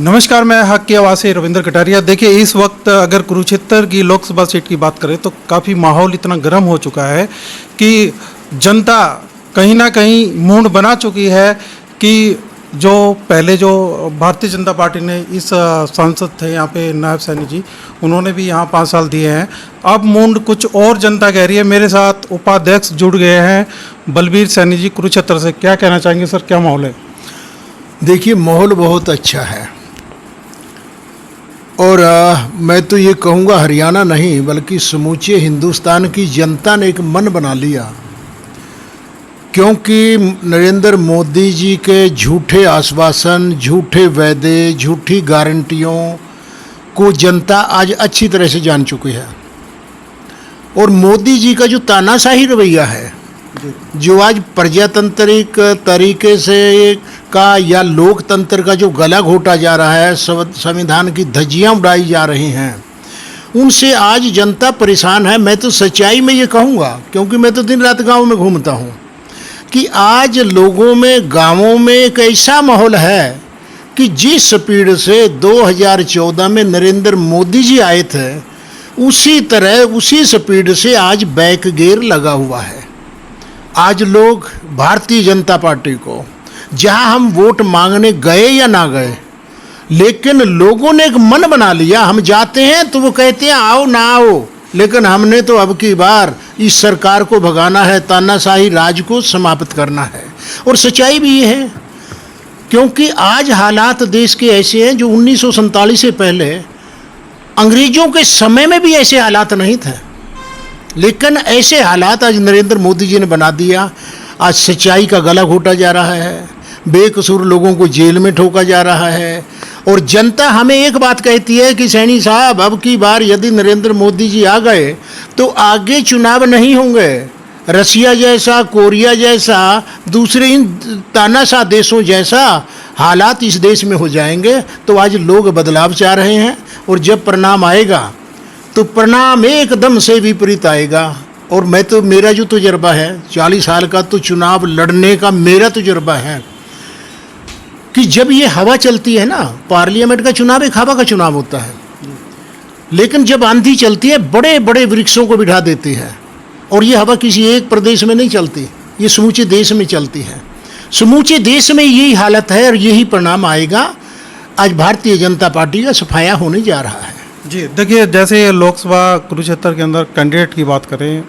नमस्कार, मैं हक की आवाज़ से रविंद्र कटारिया। देखिए, इस वक्त अगर कुरुक्षेत्र की लोकसभा सीट की बात करें तो काफ़ी माहौल इतना गर्म हो चुका है कि जनता कहीं ना कहीं मूड बना चुकी है कि जो पहले जो भारतीय जनता पार्टी ने इस सांसद थे यहाँ पे नायब सैनी जी, उन्होंने भी यहाँ 5 साल दिए हैं। अब मूड कुछ और जनता कह रही है। मेरे साथ उपाध्यक्ष जुड़ गए हैं बलबीर सैनी जी कुरुक्षेत्र से। क्या कहना चाहेंगे सर, क्या माहौल है? देखिए, माहौल बहुत अच्छा है और मैं तो ये कहूँगा हरियाणा नहीं बल्कि समूचे हिंदुस्तान की जनता ने एक मन बना लिया, क्योंकि नरेंद्र मोदी जी के झूठे आश्वासन, झूठे वादे, झूठी गारंटियों को जनता आज अच्छी तरह से जान चुकी है। और मोदी जी का जो तानाशाही रवैया है, जो आज प्रजातांत्रिक तरीके से का या लोकतंत्र का जो गला घोटा जा रहा है, संविधान की धज्जियां उड़ाई जा रही हैं, उनसे आज जनता परेशान है। मैं तो सच्चाई में ये कहूँगा, क्योंकि मैं तो दिन रात गांव में घूमता हूँ, कि आज लोगों में, गांवों में एक ऐसा माहौल है कि जिस स्पीड से 2014 में नरेंद्र मोदी जी आए थे, उसी तरह उसी स्पीड से आज बैक गियर लगा हुआ है। आज लोग भारतीय जनता पार्टी को, जहां हम वोट मांगने गए या ना गए, लेकिन लोगों ने एक मन बना लिया। हम जाते हैं तो वो कहते हैं आओ ना आओ, लेकिन हमने तो अब की बार इस सरकार को भगाना है, तानाशाही राज को समाप्त करना है। और सच्चाई भी ये है, क्योंकि आज हालात देश के ऐसे हैं जो 1947 से पहले अंग्रेजों के समय में भी ऐसे हालात नहीं थे, लेकिन ऐसे हालात आज नरेंद्र मोदी जी ने बना दिया। आज सच्चाई का गला घोटा जा रहा है, बेकसूर लोगों को जेल में ठोका जा रहा है। और जनता हमें एक बात कहती है कि सैनी साहब, अब की बार यदि नरेंद्र मोदी जी आ गए तो आगे चुनाव नहीं होंगे। रसिया जैसा, कोरिया जैसा, दूसरे इन तानाशाह देशों जैसा हालात इस देश में हो जाएंगे। तो आज लोग बदलाव चाह रहे हैं, और जब परिणाम आएगा तो परिणाम एकदम से विपरीत आएगा। और मैं तो, मेरा जो तजुर्बा है 40 साल का, तो चुनाव लड़ने का मेरा तजुर्बा है कि जब ये हवा चलती है ना, पार्लियामेंट का चुनाव एक हवा का चुनाव होता है, लेकिन जब आंधी चलती है बड़े बड़े वृक्षों को बिठा देती है। और ये हवा किसी एक प्रदेश में नहीं चलती, ये समूचे देश में चलती है। समूचे देश में यही हालत है और यही परिणाम आएगा। आज भारतीय जनता पार्टी का सफाया होने जा रहा है। जी, देखिए, जैसे लोकसभा कुरुक्षेत्र के अंदर कैंडिडेट की बात करें,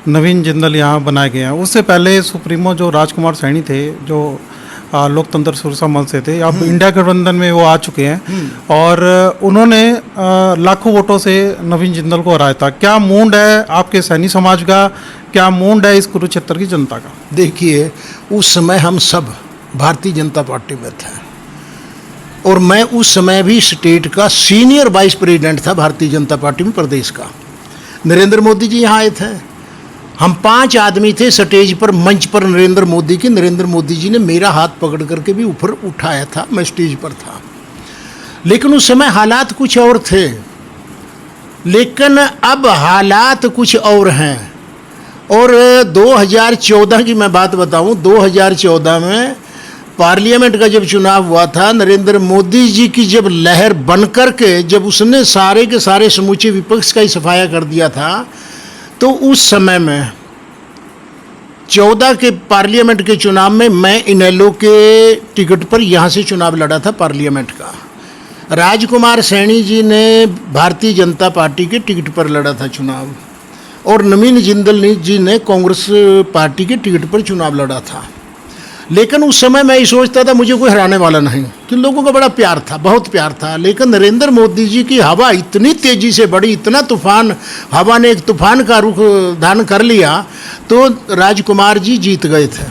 नवीन जिंदल यहाँ बनाए गए हैं। उससे पहले सुप्रीमो जो राजकुमार सैनी थे, जो लोकतंत्र सुरक्षा मंच से थे, अब इंडिया गठबंधन में वो आ चुके हैं और उन्होंने लाखों वोटों से नवीन जिंदल को हराया था। क्या मूड है आपके सैनी समाज का, क्या मूड है इस कुरुक्षेत्र की जनता का? देखिए, उस समय हम सब भारतीय जनता पार्टी में थे और मैं उस समय भी स्टेट का सीनियर वाइस प्रेसिडेंट था भारतीय जनता पार्टी में, प्रदेश का। नरेंद्र मोदी जी यहाँ आए थे, हम 5 आदमी थे स्टेज पर, मंच पर नरेंद्र मोदी की। नरेंद्र मोदी जी ने मेरा हाथ पकड़ करके भी ऊपर उठाया था, मैं स्टेज पर था। लेकिन उस समय हालात कुछ और थे, लेकिन अब हालात कुछ और हैं। और 2014 की मैं बात बताऊं, 2014 में पार्लियामेंट का जब चुनाव हुआ था, नरेंद्र मोदी जी की जब लहर बन कर के जब उसने सारे के सारे समूचे विपक्ष का ही सफाया कर दिया था, तो उस समय में 14 के पार्लियामेंट के चुनाव में मैं इनेलो के टिकट पर यहाँ से चुनाव लड़ा था पार्लियामेंट का। राजकुमार सैनी जी ने भारतीय जनता पार्टी के टिकट पर लड़ा था चुनाव, और नवीन जिंदल जी ने कांग्रेस पार्टी के टिकट पर चुनाव लड़ा था। लेकिन उस समय मैं ये सोचता था मुझे कोई हराने वाला नहीं, कि लोगों का बड़ा प्यार था, बहुत प्यार था। लेकिन नरेंद्र मोदी जी की हवा इतनी तेज़ी से बढ़ी, इतना तूफान, हवा ने एक तूफान का रुख धारण कर लिया, तो राजकुमार जी जीत गए थे।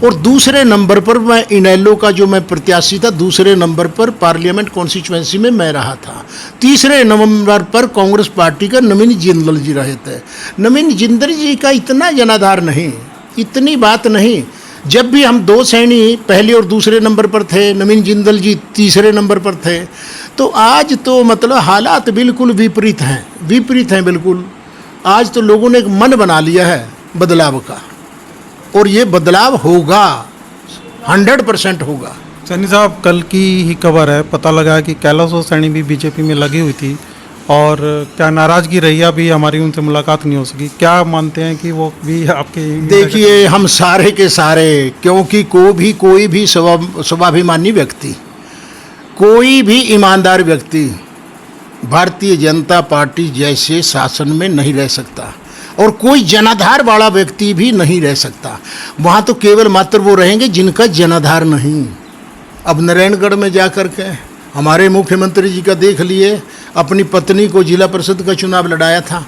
और दूसरे नंबर पर मैं इनेलो का जो मैं प्रत्याशी था, दूसरे नंबर पर पार्लियामेंट कॉन्स्टिट्यूएंसी में मैं रहा था। तीसरे नंबर पर कांग्रेस पार्टी का नवीन जिंदल जी रहे थे। नवीन जिंदल जी का इतना जनाधार नहीं, इतनी बात नहीं। जब भी हम 2 सैनी पहले और दूसरे नंबर पर थे, नवीन जिंदल जी तीसरे नंबर पर थे, तो आज तो मतलब हालात बिल्कुल विपरीत हैं, विपरीत हैं बिल्कुल। आज तो लोगों ने एक मन बना लिया है बदलाव का, और ये बदलाव होगा, 100% होगा। सैनी साहब, कल की ही खबर है, पता लगा कि कैलाश सैनी भी बीजेपी में लगी हुई थी और क्या नाराजगी रही, अभी हमारी उनसे मुलाकात नहीं हो सकी। क्या मानते हैं कि वो भी आपके? देखिए, हम सारे के सारे, क्योंकि कोई भी स्वाभिमानी व्यक्ति, कोई भी ईमानदार व्यक्ति भारतीय जनता पार्टी जैसे शासन में नहीं रह सकता और कोई जनाधार वाला व्यक्ति भी नहीं रह सकता। वहाँ तो केवल मात्र वो रहेंगे जिनका जनाधार नहीं। अब नारायणगढ़ में जा कर के हमारे मुख्यमंत्री जी का देख लिए, अपनी पत्नी को जिला परिषद का चुनाव लड़ाया था,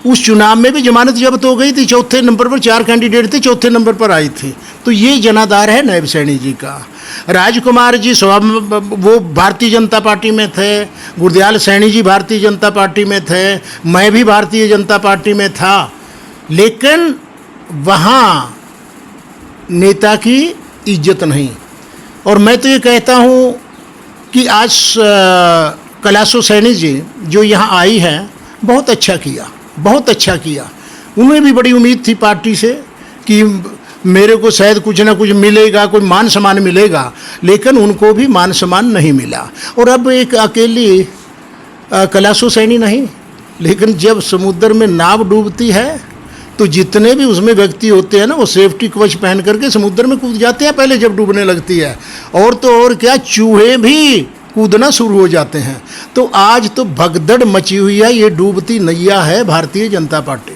उस चुनाव में भी जमानत जब्त हो गई थी। चौथे नंबर पर 4 कैंडिडेट थे, चौथे नंबर पर आई थी। तो ये जनाधार है नायब सैनी जी का। राजकुमार जी वो भारतीय जनता पार्टी में थे, गुरदयाल सैनी जी भारतीय जनता पार्टी में थे, मैं भी भारतीय जनता पार्टी में था, लेकिन वहाँ नेता की इज्जत नहीं। और मैं तो ये कहता हूँ कि आज कैलाश सैनी जी जो यहाँ आई है, बहुत अच्छा किया, बहुत अच्छा किया। उन्हें भी बड़ी उम्मीद थी पार्टी से कि मेरे को शायद कुछ ना कुछ मिलेगा, कोई मान सम्मान मिलेगा, लेकिन उनको भी मान सम्मान नहीं मिला। और अब एक अकेली कैलाश सैनी नहीं, लेकिन जब समुद्र में नाव डूबती है तो जितने भी उसमें व्यक्ति होते हैं ना, वो सेफ्टी कवच पहन करके समुद्र में कूद जाते हैं पहले जब डूबने लगती है। और तो और क्या, चूहे भी कूदना शुरू हो जाते हैं। तो आज तो भगदड़ मची हुई है, ये डूबती नैया है भारतीय जनता पार्टी।